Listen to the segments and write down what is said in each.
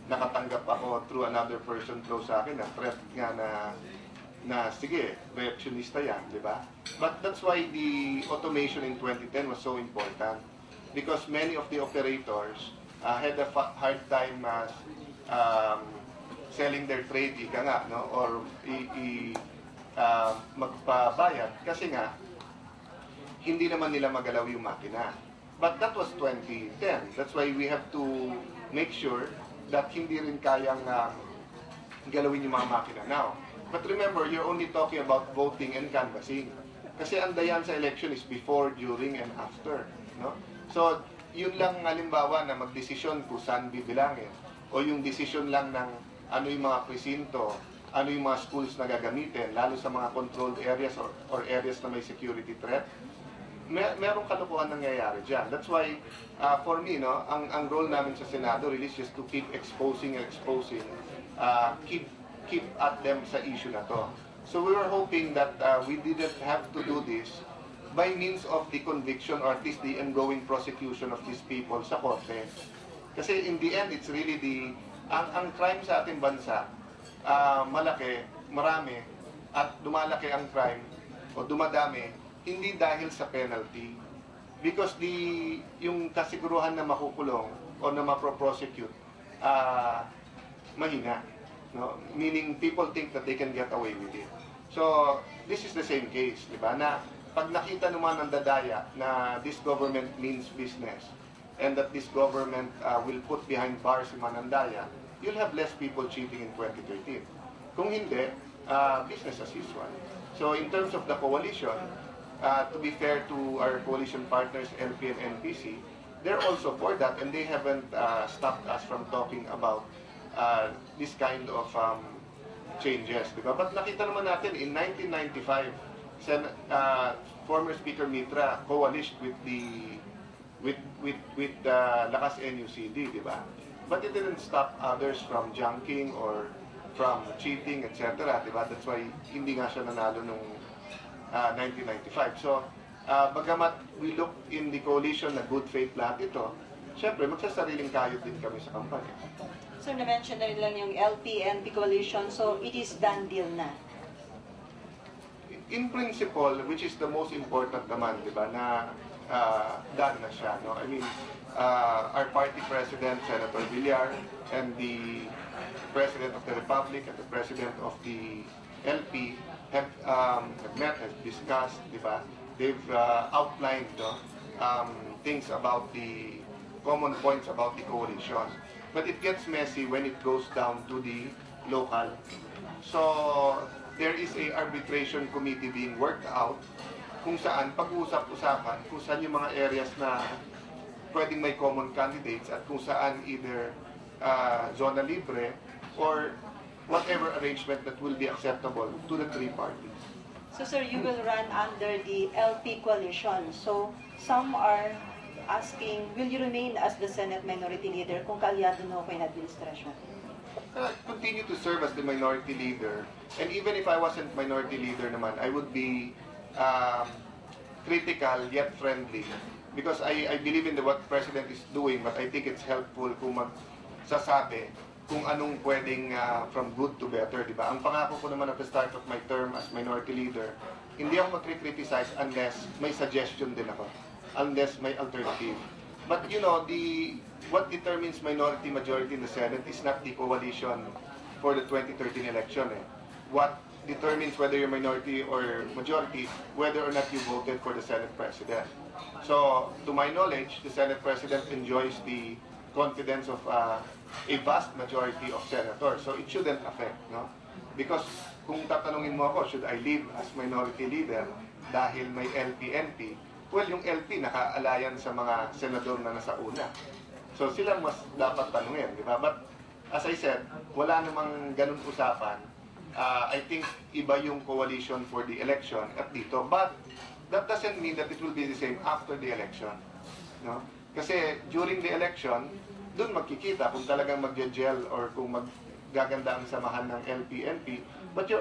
nakatanggap ako through another person close sa akin na threat nga na sige, reactionista yan, di ba? But that's why the automation in 2010 was so important. Because many of the operators had a hard time selling their trade, ika nga, no? Or magpabayad. Kasi nga, hindi naman nila magalaw yung makina. But that was 2010. That's why we have to make sure that hindi rin kayang galawin yung mga makina now. But remember, you're only talking about voting and canvassing. Kasi ang dayan sa election is before, during, and after. No? So, yun lang halimbawa na magdesisyon kung saan bibilangin. O yung desisyon lang ng ano yung mga presinto, ano yung mga schools na gagamitin, lalo sa mga controlled areas or areas na may security threat. Merong kalokohan nangyayari dyan. That's why, for me, no, ang role namin sa Senado really is just to keep exposing and exposing, keep at them sa issue na to. So we were hoping that we didn't have to do this by means of the conviction or at least the ongoing prosecution of these people sa korte. Kasi in the end, it's really ang crime sa ating bansa, malaki, marami, at dumalaki ang crime o dumadami, hindi dahil sa penalty. Because yung kasiguruhan na makukulong o na maproprosecute, mahina. No? Meaning, people think that they can get away with it. So, this is the same case, di ba? Na pag nakita naman ng dadaya na this government means business and that this government will put behind bars si Manandaya, you'll have less people cheating in 2013. Kung hindi, business as usual. So, in terms of the coalition, to be fair to our coalition partners, LP and NPC, they're also for that and they haven't stopped us from talking about this kind of changes, diba? But nakita naman natin in 1995, former Speaker Mitra coalesced with the Lakas NUCD, diba? But it didn't stop others from junking or from cheating, etc. Diba? That's why hindi nga siya nanalo nung 1995. So, bagamat we look in the coalition na good faith lahat ito, syempre magsasariling kayod din kami sa kampanya. So, na-mention na rin lang yung LP-NP coalition, so it is done deal na? In principle, which is the most important naman, di ba, na done na siya. No? I mean, our party president, Senator Villar, and the President of the Republic and the President of the LP have met, have discussed, di ba? They've outlined things about the common points about the coalition. But it gets messy when it goes down to the local. So, there is a arbitration committee being worked out kung saan pag-uusap-usapan, kung saan yung mga areas na pwedeng may common candidates at kung saan either zona libre or whatever arrangement that will be acceptable to the three parties. So, sir, you will run under the LP coalition. So, some are asking, will you remain as the Senate Minority Leader kung kaalyado na ako yung administrasyon? Continue to serve as the Minority Leader. And even if I wasn't Minority Leader naman, I would be critical yet friendly. Because I believe in what the President is doing, but I think it's helpful kung magsasabi kung anong pwedeng from good to better, di ba? Ang pangako ko naman at the start of my term as Minority Leader, hindi ako mag-criticize unless may suggestion din ako. Unless may alternative. But you know, what determines minority majority in the Senate is not the coalition for the 2013 election. What determines whether you're minority or majority, whether or not you voted for the Senate President. So, to my knowledge, the Senate President enjoys the confidence of a vast majority of senators. So, it shouldn't affect, no? Because kung tatanungin mo ako, should I leave as minority leader dahil may LP-NP? Well, yung LP naka-alayan sa mga senador na nasa una. So sila mas dapat tanungin, di ba? But as I said, wala namang ganun usapan. I think iba yung coalition for the election at dito. But that doesn't mean that it will be the same after the election. No? Kasi during the election, dun magkikita kung talagang magje-gel or kung maggaganda ang samahan ng LP-NP. But you're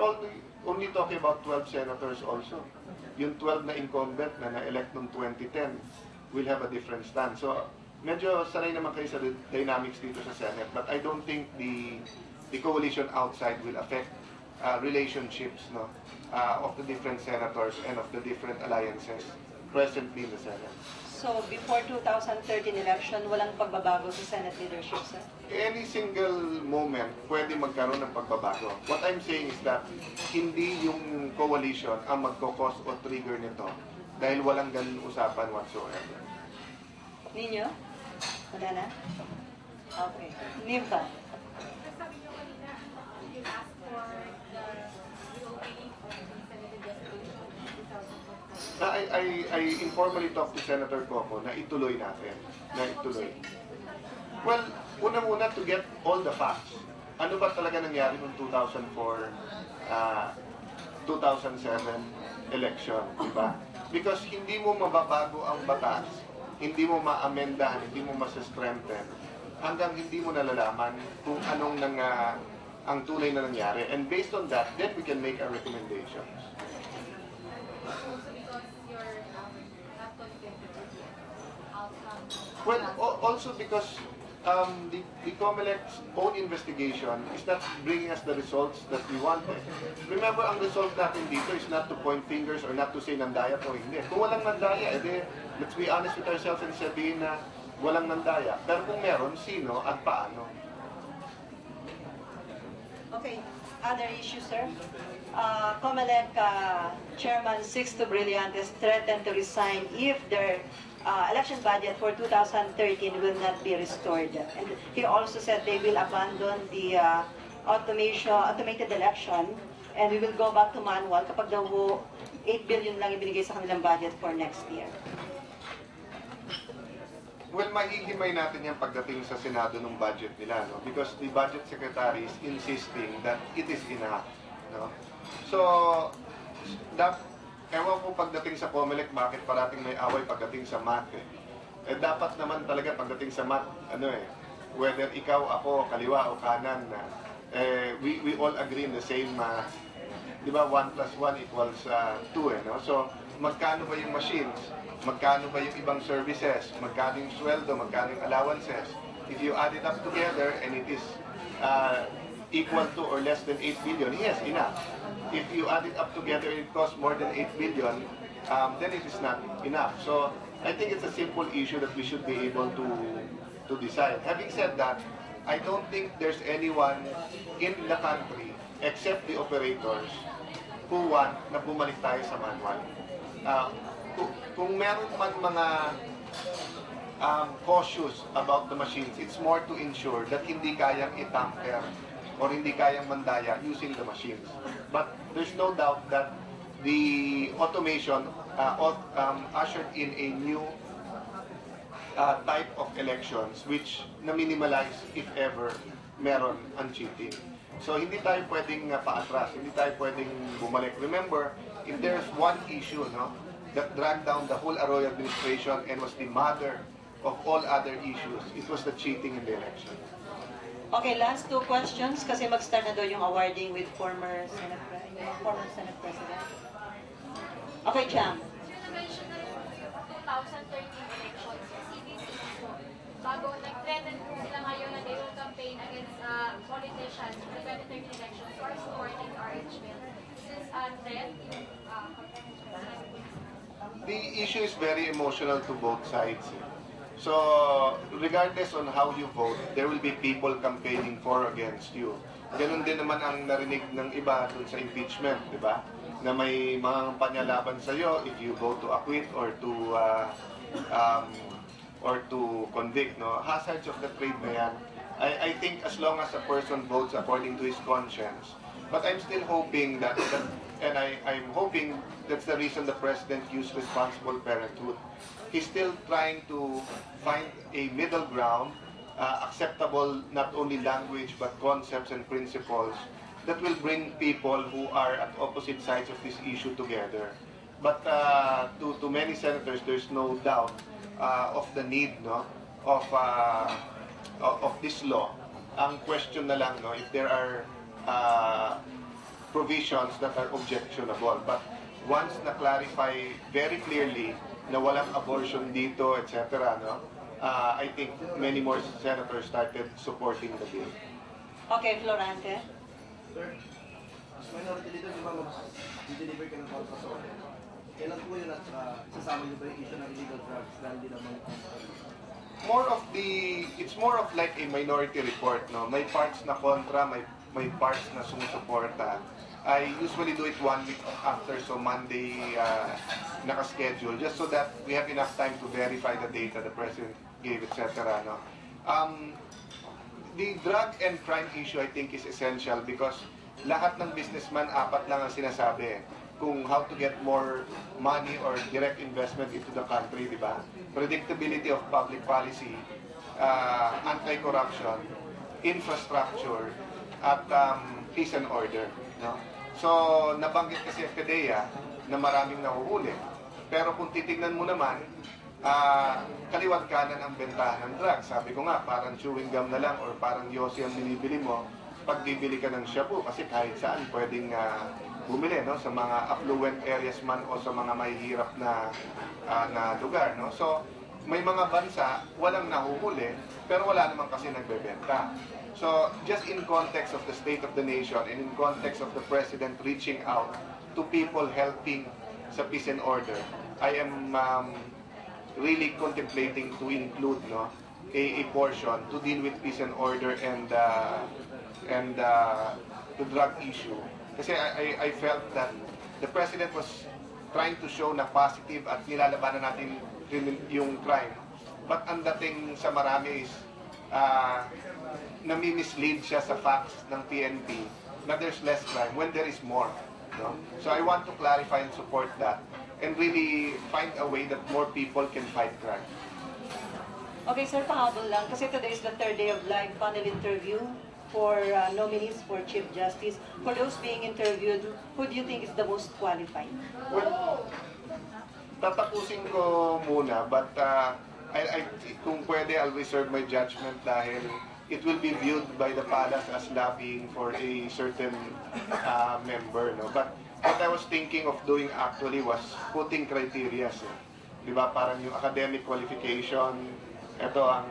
only talking about 12 senators also. Yung 12 na incumbent na na-elect noong 2010 will have a different stand. So, medyo sanay naman kayo sa dynamics dito sa Senate, but I don't think the coalition outside will affect relationships, no, of the different senators and of the different alliances presently in the Senate. So before 2013 election, walang pagbabago sa Senate leadership, sir? Any single moment pwede magkaroon ng pagbabago. What I'm saying is that hindi yung coalition ang magkakos o trigger nito dahil walang ganun usapan whatsoever. Ninyo? Wala na? Okay. Nimpa? Sabi niyo kanina, you asked for the reopening of the Senate investigation in 2014. I informally talked to Senator Coco na ituloy natin. Na ituloy. Well, unang-una to get all the facts. Ano ba talaga nangyari noong 2004, 2007 election, di ba? Because hindi mo mababago ang batas, hindi mo ma-amendahan, hindi mo ma-strengthen, hanggang hindi mo nalalaman kung anong ang tunay na nangyari. And based on that, then we can make our recommendations. Also because you're not confident with the outcome. Well, also because the COMELEC's own investigation is not bringing us the results that we wanted. Remember, ang result natin dito is not to point fingers or not to say nandaya o hindi. Kung walang nandaya, edi, let's be honest with ourselves and sabihin na walang nandaya. Pero kung meron, sino at paano? Okay. Other issues, sir? COMELEC Chairman Sixto Brillantes threatened to resign if their election budget for 2013 will not be restored. And he also said they will abandon the automated election and we will go back to manual kapag daw 8 billion lang ibinigay sa kanilang budget for next year. Well, mahihimay natin yan pagdating sa Senado ng budget nila, no? Because the budget secretary is insisting that it is enough, no? So, ewan ko pagdating sa COMELEC, bakit parating may away pagdating sa math, eh. Dapat naman talaga pagdating sa math, whether ikaw, ako, kaliwa o kanan, we all agree in the same, di ba, 1 plus 1 equals 2, no? So, magkano ba yung machines? Magkano ba yung ibang services? Magkano yung sweldo? Magkano yung allowances? If you add it up together and it is equal to or less than 8 billion, yes, enough. If you add it up together and it costs more than 8 billion, then it is not enough. So, I think it's a simple issue that we should be able to decide. Having said that, I don't think there's anyone in the country except the operators who want na bumalik tayo sa manual. Kung meron man mga cautious about the machines, it's more to ensure that hindi kayang i-tamper or hindi kayang mandaya using the machines. But there's no doubt that the automation ushered in a new type of elections which na-minimalize, if ever, meron ang cheating. So hindi tayo pwedeng paatras, hindi tayo pwedeng bumalik. Remember, if there's one issue, no, that dragged down the whole Arroyo administration and was the mother of all other issues, it was the cheating in the election. Okay, last two questions kasi mag-start na daw yung awarding with former Senate President. Okay, Cham. Na-mention na rin po yung 2013 elections, CBC po. Bago nag-threaten po sila ngayon na they will campaign against politicians for the 2013 elections or supporting RH bill. Since threat yung The issue is very emotional to both sides. So, regardless on how you vote, there will be people campaigning for or against you. Ganun din naman ang narinig ng iba dun sa impeachment, di ba? Na may mga panyalaban sa iyo if you vote to acquit or to convict, no? Hazards of the trade na yan. I think as long as a person votes according to his conscience. But I'm still hoping that and I'm hoping that's the reason the President used responsible parenthood. He's still trying to find a middle ground, acceptable not only language but concepts and principles that will bring people who are at opposite sides of this issue together. But to many senators, there's no doubt of the need, no, of this law. Ang question na lang, no, if there are provisions that are objectionable. But once na-clarify very clearly na walang abortion dito, etc., no, I think many more senators started supporting the bill. Okay, Florante. Sir, as minority leader, di ba mag-deliver ka ng call sa order? Kailan po yun at sasama niyo ba yung issue ng illegal drugs dahil di naman It's more of like a minority report, no? May parts na kontra, may parts na sumusuporta. I usually do it 1 week after, so Monday naka-schedule, just so that we have enough time to verify the data the President gave, etc. No? The drug and crime issue, I think, is essential because lahat ng businessman, 4 lang ang sinasabi kung how to get more money or direct investment into the country, di ba? Predictability of public policy, anti-corruption, infrastructure, at peace and order. No? So, nabanggit kasi PDEA na maraming nahuhuli. Pero kung titignan mo naman, kaliwat kanan ang bentahan ng drugs. Sabi ko nga, parang chewing gum na lang or parang yosi ang binibili mo pag bibili ka ng shabu kasi kahit saan pwedeng bumili, no? Sa mga affluent areas man o sa mga mahihirap na lugar. No? So, may mga bansa walang nahuhuli pero wala naman kasi nagbebenta. So, just in context of the state of the nation and in context of the President reaching out to people helping sa peace and order, I am really contemplating to include, no, a portion to deal with peace and order and the drug issue. Kasi I felt that the President was trying to show na positive at nilalabanan natin yung crime. But ang dating sa marami is nami-mislead siya sa facts ng PNP na there's less crime when there is more. No? So I want to clarify and support that and really find a way that more people can fight crime. Okay, sir, pahabol lang. Kasi today is the 3rd day of live panel interview for nominees for Chief Justice. For those being interviewed, who do you think is the most qualified? Well, tatapusin ko muna, but kung pwede, I'll reserve my judgment dahil it will be viewed by the palace as lobbying for a certain member. No? But what I was thinking of doing actually was putting criteria. Di ba? Parang yung academic qualification, ito ang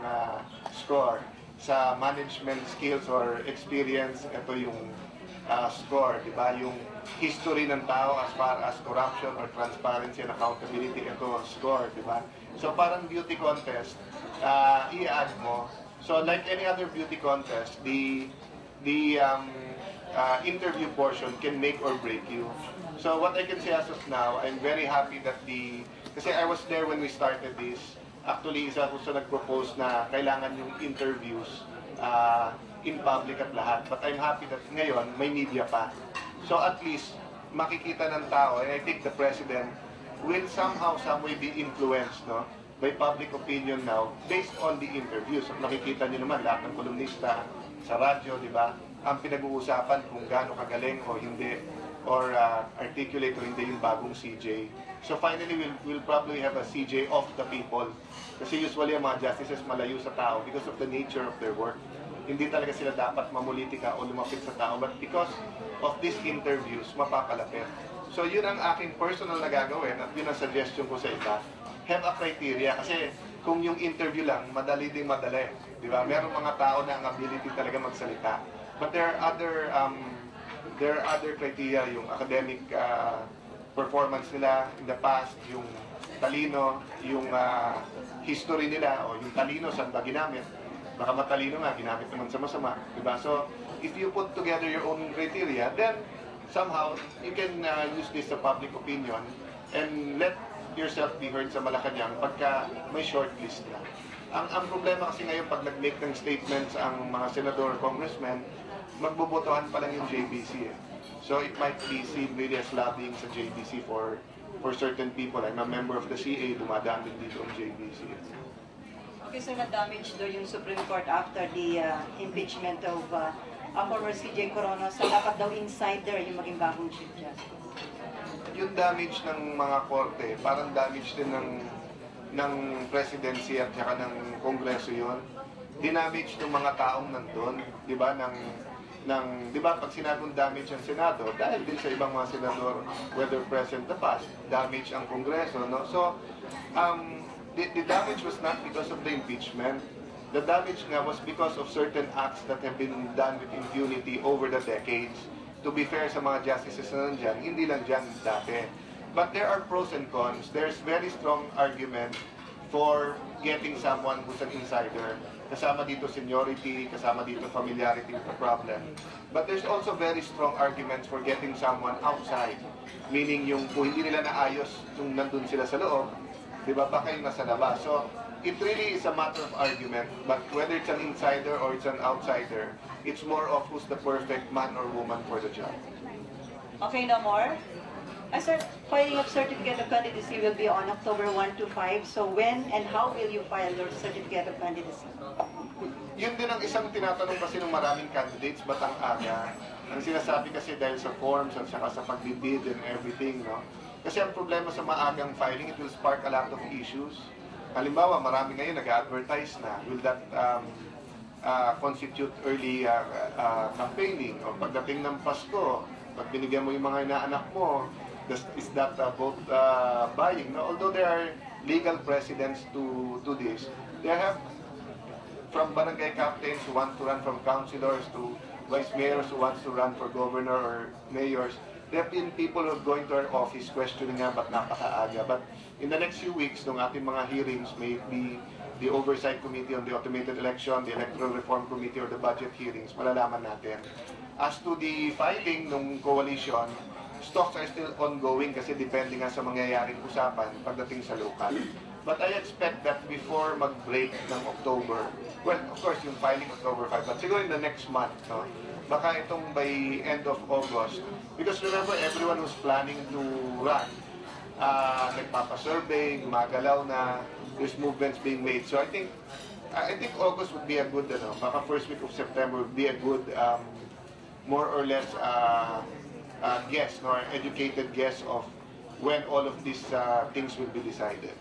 score. Sa management skills or experience, ito yung score. Di ba? Yung history ng tao as far as corruption or transparency and accountability, ito score. Di ba? So parang beauty contest, i-add mo. So like any other beauty contest, the interview portion can make or break you. So what I can say as of now, I'm very happy that kasi I was there when we started this. Actually, isa ko sa nag-propose na kailangan yung interviews in public at lahat. But I'm happy that ngayon, may media pa. So at least, makikita ng tao, and I think the President will somehow, some way be influenced, no, by public opinion now based on the interviews. So, nakikita niyo naman lahat ng kolumnista sa radyo, di ba? Ang pinag-uusapan kung gaano kagaling o hindi or articulate o hindi yung bagong CJ. So finally, we'll probably have a CJ of the people. Kasi usually ang mga justices malayo sa tao because of the nature of their work. Hindi talaga sila dapat mamulitika o lumapit sa tao. But because of these interviews, mapapalapit. So yun ang aking personal na gagawin at yun ang suggestion ko sa iba. Have a criteria. Kasi kung yung interview lang, madali din madali. Di ba? Merong mga tao na ang ability talaga magsalita. But there are other criteria, yung academic performance nila in the past, yung talino, yung history nila, o yung talino, saan ba ginamit? Baka matalino nga, ginamit naman sa masama. Diba? So, if you put together your own criteria, then somehow, you can use this sa public opinion and let yourself be heard sa Malacanang pagka may shortlist na. Ang problema kasi ngayon, pag nag-make ng statements ang mga senador, congressmen, magbobotohan pa lang yung JBC. So it might be seen really as lobbying sa JBC for certain people. I'm a member of the CA, dumadaan din dito ang JBC. Okay, sir, na-damage daw yung Supreme Court after the impeachment of former CJ Corona. So dapat daw insider yung maging bagong Chief Justice. Yung damage ng mga korte, parang damage din ng presidency at saka ng kongreso yun. Dinamage ng mga taong nandun, di ba, di ba, pag sinabing damage ang Senado, dahil din sa ibang mga senador, whether present the past, damage ang Kongreso, no? So, the damage was not because of the impeachment. The damage nga was because of certain acts that have been done with impunity over the decades. To be fair sa mga justices na nandyan, hindi lang dyan dati. But there are pros and cons. There's very strong argument for getting someone who's an insider. Kasama dito seniority, kasama dito familiarity with the problem. But there's also very strong arguments for getting someone outside. Meaning yung kung hindi nila naayos yung nandun sila sa loob, di ba, baka yung nasa labas. So, it really is a matter of argument, but whether it's an insider or it's an outsider, it's more of who's the perfect man or woman for the job. Okay, no more? Sir, filing of certificate of candidacy will be on October 1 to 5. So when and how will you file your certificate of candidacy? Yun din ang isang tinatanong kasi ng maraming candidates, ba't ang aga? Ang sinasabi kasi dahil sa forms at saka sa pagbibid and everything, no? Kasi ang problema sa maagang filing, it will spark a lot of issues. Halimbawa, marami ngayon nag-advertise na. Will that constitute early campaigning? O pagdating ng Pasko, pag binigyan mo yung mga inaanak mo, is that vote buying? No? Although there are legal precedents to this, they have from barangay captains who want to run, from councilors to vice mayors who wants to run for governor or mayors. There have been people who are going to our office questioning nga ba't napakaaga. But in the next few weeks, nung ating mga hearings, may be the Oversight Committee on the Automated Election, the Electoral Reform Committee, or the budget hearings, malalaman natin. As to the filing ng coalition, stocks are still ongoing kasi depende nga sa mangyayaring usapan pagdating sa local. But I expect that before mag-break ng October, well, of course, yung filing October 5, but siguro in the next month, no? Baka itong by end of August. Because remember, everyone who's planning to run, nagpapasurvey, gumagalaw na, there's movements being made. So I think August would be a good, baka first week of September would be a good, more or less, guess, or educated guess of when all of these things will be decided.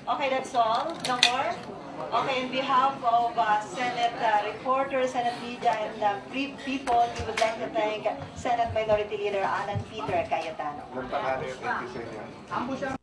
Okay, that's all. No more? Okay, on behalf of Senate reporters, Senate media, and people, we would like to thank Senate Minority Leader Alan Peter Cayetano. Thank you sa inyo.